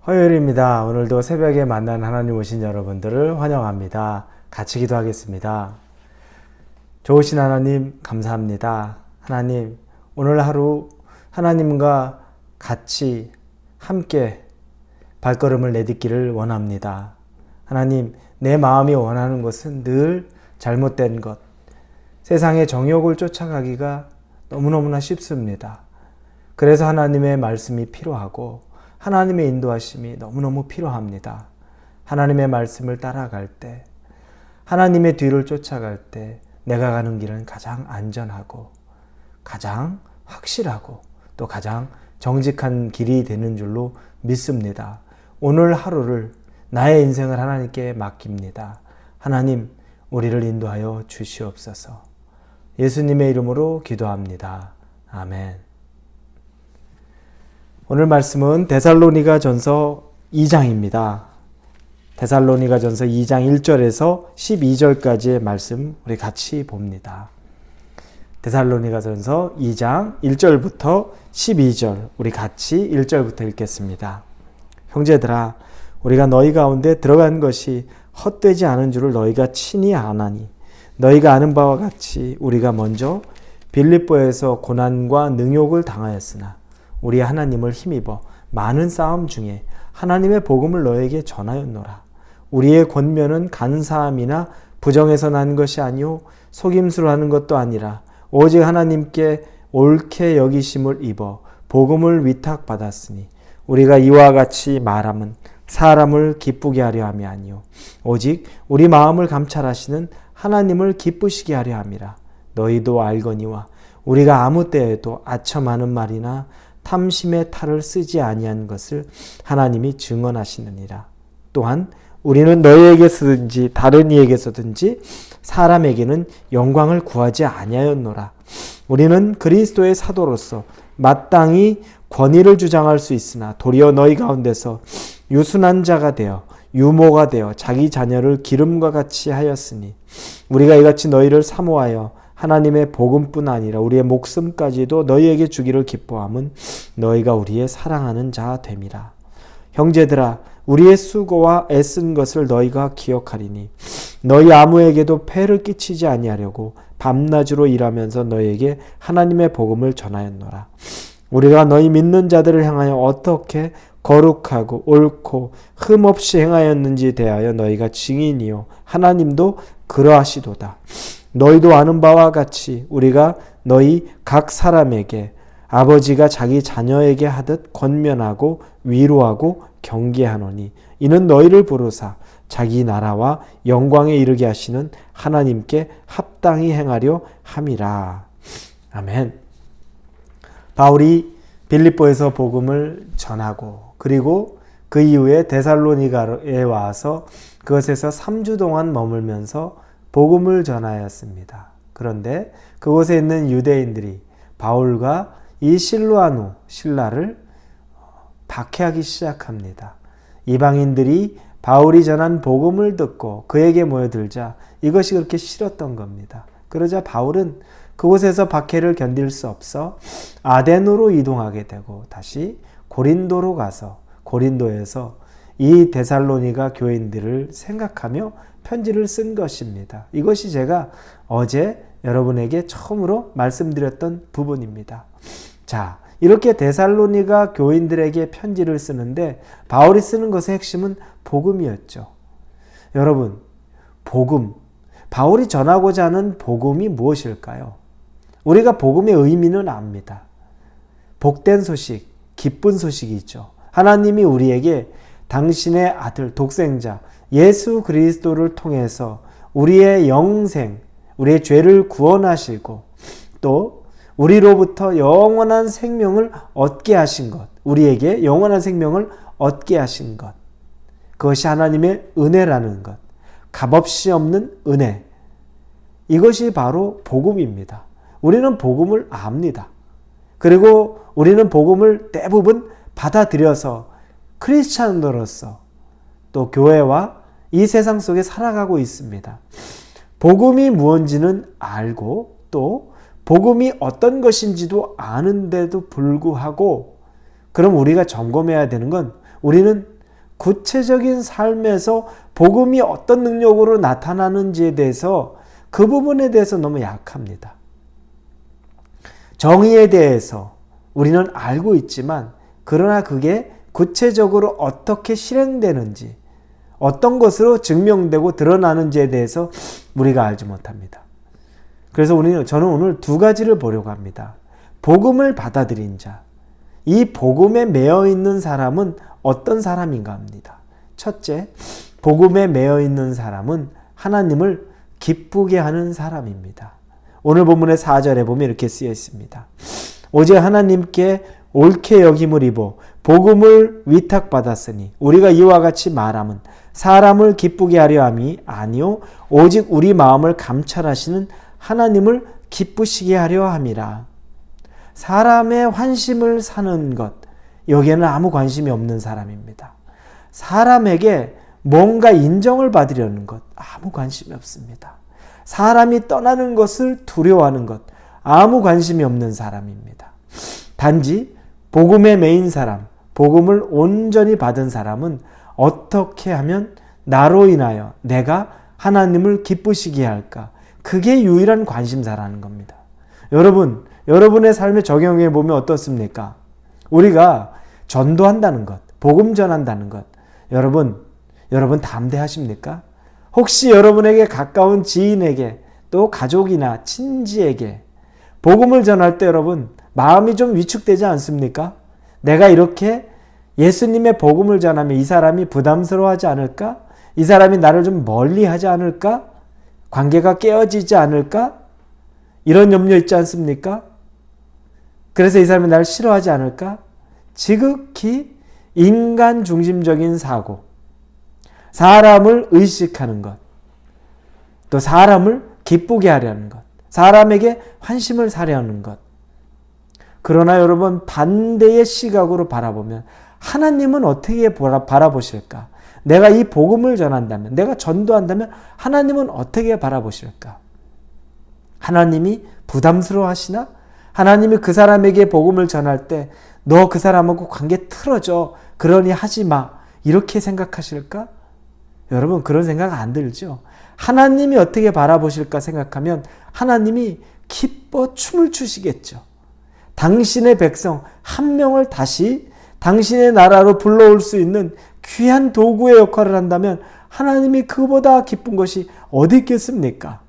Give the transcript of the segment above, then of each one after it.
화요일입니다. 오늘도 새벽에 만난 하나님 오신 여러분들을 환영합니다. 같이 기도하겠습니다. 좋으신 하나님 감사합니다. 하나님 오늘 하루 하나님과 같이 함께 발걸음을 내딛기를 원합니다. 하나님 내 마음이 원하는 것은 늘 잘못된 것, 세상의 정욕을 쫓아가기가 너무너무나 쉽습니다. 그래서 하나님의 말씀이 필요하고 하나님의 인도하심이 너무너무 필요합니다. 하나님의 말씀을 따라갈 때, 하나님의 뒤를 쫓아갈 때 내가 가는 길은 가장 안전하고 가장 확실하고 또 가장 정직한 길이 되는 줄로 믿습니다. 오늘 하루를 나의 인생을 하나님께 맡깁니다. 하나님 우리를 인도하여 주시옵소서. 예수님의 이름으로 기도합니다. 아멘. 오늘 말씀은 데살로니가전서 2장입니다. 데살로니가전서 2장 1절에서 12절까지의 말씀 우리 같이 봅니다. 데살로니가전서 2장 1절부터 12절 우리 같이 1절부터 읽겠습니다. 형제들아 우리가 너희 가운데 들어간 것이 헛되지 않은 줄을 너희가 친히 아나니 너희가 아는 바와 같이 우리가 먼저 빌립보에서 고난과 능욕을 당하였으나 우리 하나님을 힘입어 많은 싸움 중에 하나님의 복음을 너에게 전하였노라. 우리의 권면은 간사함이나 부정에서 난 것이 아니요 속임수로 하는 것도 아니라 오직 하나님께 옳게 여기심을 입어 복음을 위탁받았으니 우리가 이와 같이 말함은 사람을 기쁘게 하려 함이 아니요 오직 우리 마음을 감찰하시는 하나님을 기쁘시게 하려 함이라. 너희도 알거니와 우리가 아무 때에도 아첨하는 말이나 탐심의 탈을 쓰지 아니한 것을 하나님이 증언하시느니라. 또한 우리는 너희에게서든지 다른 이에게서든지 사람에게는 영광을 구하지 아니하였노라. 우리는 그리스도의 사도로서 마땅히 권위를 주장할 수 있으나 도리어 너희 가운데서 유순한 자가 되어 유모가 되어 자기 자녀를 기름과 같이 하였으니 우리가 이같이 너희를 사모하여 하나님의 복음뿐 아니라 우리의 목숨까지도 너희에게 주기를 기뻐함은 너희가 우리의 사랑하는 자 됨이라. 형제들아 우리의 수고와 애쓴 것을 너희가 기억하리니 너희 아무에게도 폐를 끼치지 아니하려고 밤낮으로 일하면서 너희에게 하나님의 복음을 전하였노라. 우리가 너희 믿는 자들을 향하여 어떻게 거룩하고 옳고 흠없이 행하였는지 대하여 너희가 증인이요 하나님도 그러하시도다. 너희도 아는 바와 같이 우리가 너희 각 사람에게 아버지가 자기 자녀에게 하듯 권면하고 위로하고 경계하노니 이는 너희를 부르사 자기 나라와 영광에 이르게 하시는 하나님께 합당히 행하려 함이라. 아멘. 바울이 빌립보에서 복음을 전하고 그리고 그 이후에 데살로니가에 와서 그것에서 3주 동안 머물면서 복음을 전하였습니다. 그런데 그곳에 있는 유대인들이 바울과 이 실루아누, 신라를 박해하기 시작합니다. 이방인들이 바울이 전한 복음을 듣고 그에게 모여들자 이것이 그렇게 싫었던 겁니다. 그러자 바울은 그곳에서 박해를 견딜 수 없어 아덴으로 이동하게 되고 다시 고린도로 가서 고린도에서 이 데살로니가 교인들을 생각하며 편지를 쓴 것입니다. 이것이 제가 어제 여러분에게 처음으로 말씀드렸던 부분입니다. 자, 이렇게 데살로니가 교인들에게 편지를 쓰는데 바울이 쓰는 것의 핵심은 복음이었죠. 여러분, 복음, 바울이 전하고자 하는 복음이 무엇일까요? 우리가 복음의 의미는 압니다. 복된 소식, 기쁜 소식이죠. 하나님이 우리에게 당신의 아들, 독생자, 예수 그리스도를 통해서 우리의 영생, 우리의 죄를 구원하시고 또 우리로부터 영원한 생명을 얻게 하신 것, 우리에게 영원한 생명을 얻게 하신 것, 그것이 하나님의 은혜라는 것, 값없이 없는 은혜, 이것이 바로 복음입니다. 우리는 복음을 압니다. 그리고 우리는 복음을 대부분 받아들여서 크리스찬으로서 또 교회와 이 세상 속에 살아가고 있습니다. 복음이 무엇인지는 알고 또 복음이 어떤 것인지도 아는데도 불구하고 그럼 우리가 점검해야 되는 건 우리는 구체적인 삶에서 복음이 어떤 능력으로 나타나는지에 대해서 그 부분에 대해서 너무 약합니다. 정의에 대해서 우리는 알고 있지만 그러나 그게 구체적으로 어떻게 실행되는지 어떤 것으로 증명되고 드러나는지에 대해서 우리가 알지 못합니다. 그래서 저는 오늘 두 가지를 보려고 합니다. 복음을 받아들인 자, 이 복음에 매여 있는 사람은 어떤 사람인가 합니다. 첫째, 복음에 매여 있는 사람은 하나님을 기쁘게 하는 사람입니다. 오늘 본문의 4절에 보면 이렇게 쓰여 있습니다. 오직 하나님께 옳게 여김을 입어 복음을 위탁받았으니 우리가 이와 같이 말함은 사람을 기쁘게 하려 함이 아니요 오직 우리 마음을 감찰하시는 하나님을 기쁘시게 하려 함이라. 사람의 환심을 사는 것, 여기에는 아무 관심이 없는 사람입니다. 사람에게 뭔가 인정을 받으려는 것, 아무 관심이 없습니다. 사람이 떠나는 것을 두려워하는 것, 아무 관심이 없는 사람입니다. 단지 복음에 매인 사람, 복음을 온전히 받은 사람은 어떻게 하면 나로 인하여 내가 하나님을 기쁘시게 할까? 그게 유일한 관심사라는 겁니다. 여러분의 삶에 적용해 보면 어떻습니까? 우리가 전도한다는 것, 복음 전한다는 것, 여러분 담대하십니까? 혹시 여러분에게 가까운 지인에게 또 가족이나 친지에게 복음을 전할 때 여러분 마음이 좀 위축되지 않습니까? 내가 이렇게 예수님의 복음을 전하면 이 사람이 부담스러워하지 않을까? 이 사람이 나를 좀 멀리하지 않을까? 관계가 깨어지지 않을까? 이런 염려 있지 않습니까? 그래서 이 사람이 나를 싫어하지 않을까? 지극히 인간 중심적인 사고, 사람을 의식하는 것, 또 사람을 기쁘게 하려는 것, 사람에게 환심을 사려는 것. 그러나 여러분 반대의 시각으로 바라보면 하나님은 어떻게 바라보실까? 내가 이 복음을 전한다면, 내가 전도한다면 하나님은 어떻게 바라보실까? 하나님이 부담스러워하시나? 하나님이 그 사람에게 복음을 전할 때 너 그 사람하고 관계 틀어져, 그러니 하지 마, 이렇게 생각하실까? 여러분 그런 생각 안 들죠? 하나님이 어떻게 바라보실까 생각하면 하나님이 기뻐 춤을 추시겠죠. 당신의 백성 한 명을 다시 당신의 나라로 불러올 수 있는 귀한 도구의 역할을 한다면 하나님이 그보다 기쁜 것이 어디 있겠습니까?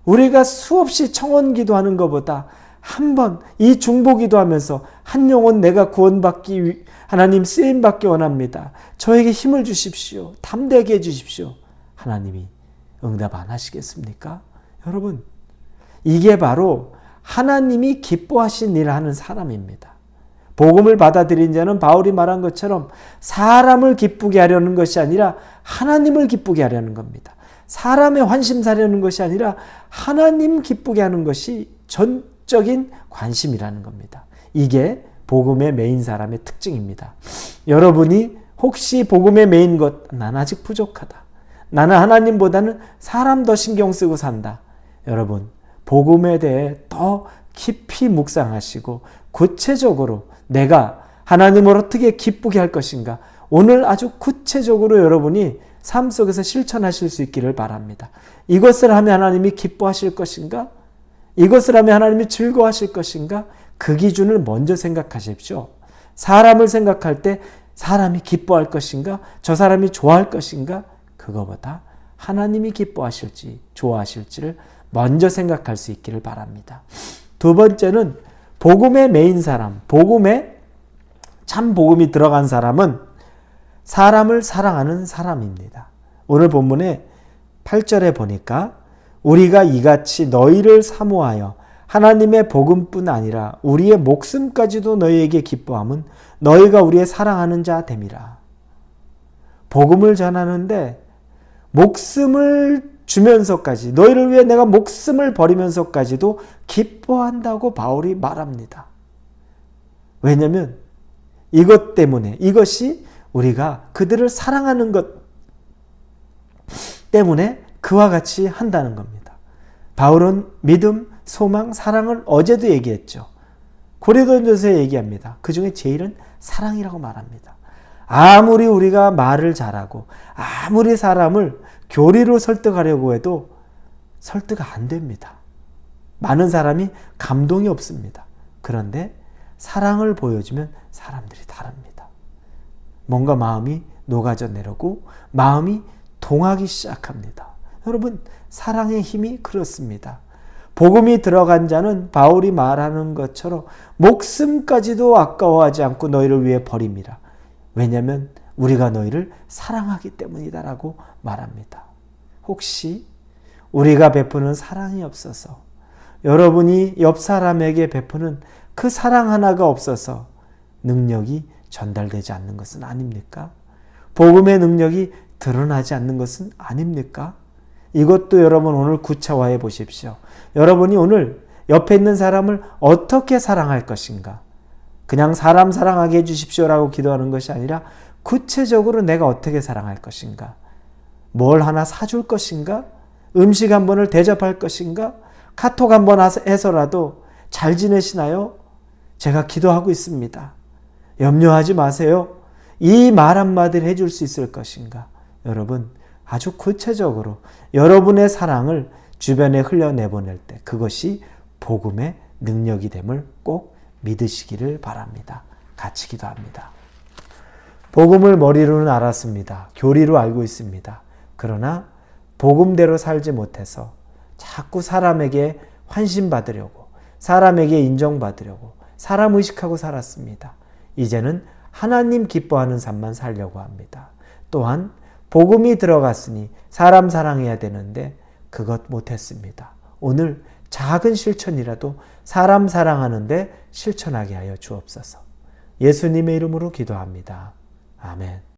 우리가 수없이 청원 기도하는 것보다 한 번 이 중보 기도하면서 한 영혼 내가 구원받기 하나님 쓰임받기 원합니다. 저에게 힘을 주십시오. 담대하게 해주십시오. 하나님이 응답 안 하시겠습니까? 여러분 이게 바로 하나님이 기뻐하신 일을 하는 사람입니다. 복음을 받아들인 자는 바울이 말한 것처럼 사람을 기쁘게 하려는 것이 아니라 하나님을 기쁘게 하려는 겁니다. 사람의 환심 사려는 것이 아니라 하나님 기쁘게 하는 것이 전적인 관심이라는 겁니다. 이게 복음의 매인 사람의 특징입니다. 여러분이 혹시 복음의 매인 것, 난 아직 부족하다. 나는 하나님보다는 사람 더 신경 쓰고 산다. 여러분 복음에 대해 더 깊이 묵상하시고 구체적으로 내가 하나님을 어떻게 기쁘게 할 것인가, 오늘 아주 구체적으로 여러분이 삶 속에서 실천하실 수 있기를 바랍니다. 이것을 하면 하나님이 기뻐하실 것인가? 이것을 하면 하나님이 즐거워하실 것인가? 그 기준을 먼저 생각하십시오. 사람을 생각할 때 사람이 기뻐할 것인가? 저 사람이 좋아할 것인가? 그거보다 하나님이 기뻐하실지 좋아하실지를 먼저 생각할 수 있기를 바랍니다. 두 번째는 복음에 매인 사람, 복음에 참 복음이 들어간 사람은 사람을 사랑하는 사람입니다. 오늘 본문에 8절에 보니까 우리가 이같이 너희를 사모하여 하나님의 복음뿐 아니라 우리의 목숨까지도 너희에게 기뻐함은 너희가 우리의 사랑하는 자 됨이라. 복음을 전하는데 목숨을 주면서까지, 너희를 위해 내가 목숨을 버리면서까지도 기뻐한다고 바울이 말합니다. 왜냐하면 이것 때문에, 이것이 우리가 그들을 사랑하는 것 때문에 그와 같이 한다는 겁니다. 바울은 믿음, 소망, 사랑을 어제도 얘기했죠. 고린도전서에 얘기합니다. 그 중에 제일은 사랑이라고 말합니다. 아무리 우리가 말을 잘하고 아무리 사람을 교리로 설득하려고 해도 설득 안 됩니다. 많은 사람이 감동이 없습니다. 그런데 사랑을 보여주면 사람들이 다릅니다. 뭔가 마음이 녹아져 내려고 마음이 동하기 시작합니다. 여러분, 사랑의 힘이 그렇습니다. 복음이 들어간 자는 바울이 말하는 것처럼 목숨까지도 아까워하지 않고 너희를 위해 버립니다. 왜냐하면 우리가 너희를 사랑하기 때문이다라고 말합니다. 혹시 우리가 베푸는 사랑이 없어서, 여러분이 옆 사람에게 베푸는 그 사랑 하나가 없어서 능력이 전달되지 않는 것은 아닙니까? 복음의 능력이 드러나지 않는 것은 아닙니까? 이것도 여러분 오늘 구체화해 보십시오. 여러분이 오늘 옆에 있는 사람을 어떻게 사랑할 것인가? 그냥 사람 사랑하게 해주십시오라고 기도하는 것이 아니라 구체적으로 내가 어떻게 사랑할 것인가? 뭘 하나 사줄 것인가? 음식 한 번을 대접할 것인가? 카톡 한 번 해서라도 잘 지내시나요? 제가 기도하고 있습니다. 염려하지 마세요. 이 말 한마디를 해줄 수 있을 것인가? 여러분, 아주 구체적으로 여러분의 사랑을 주변에 흘려내보낼 때 그것이 복음의 능력이 됨을 꼭 믿으시기를 바랍니다. 같이 기도합니다. 복음을 머리로는 알았습니다. 교리로 알고 있습니다. 그러나 복음대로 살지 못해서 자꾸 사람에게 환심받으려고, 사람에게 인정받으려고 사람 의식하고 살았습니다. 이제는 하나님 기뻐하는 삶만 살려고 합니다. 또한 복음이 들어갔으니 사람 사랑해야 되는데 그것 못했습니다. 오늘 작은 실천이라도 사람 사랑하는데 실천하게 하여 주옵소서. 예수님의 이름으로 기도합니다. 아멘.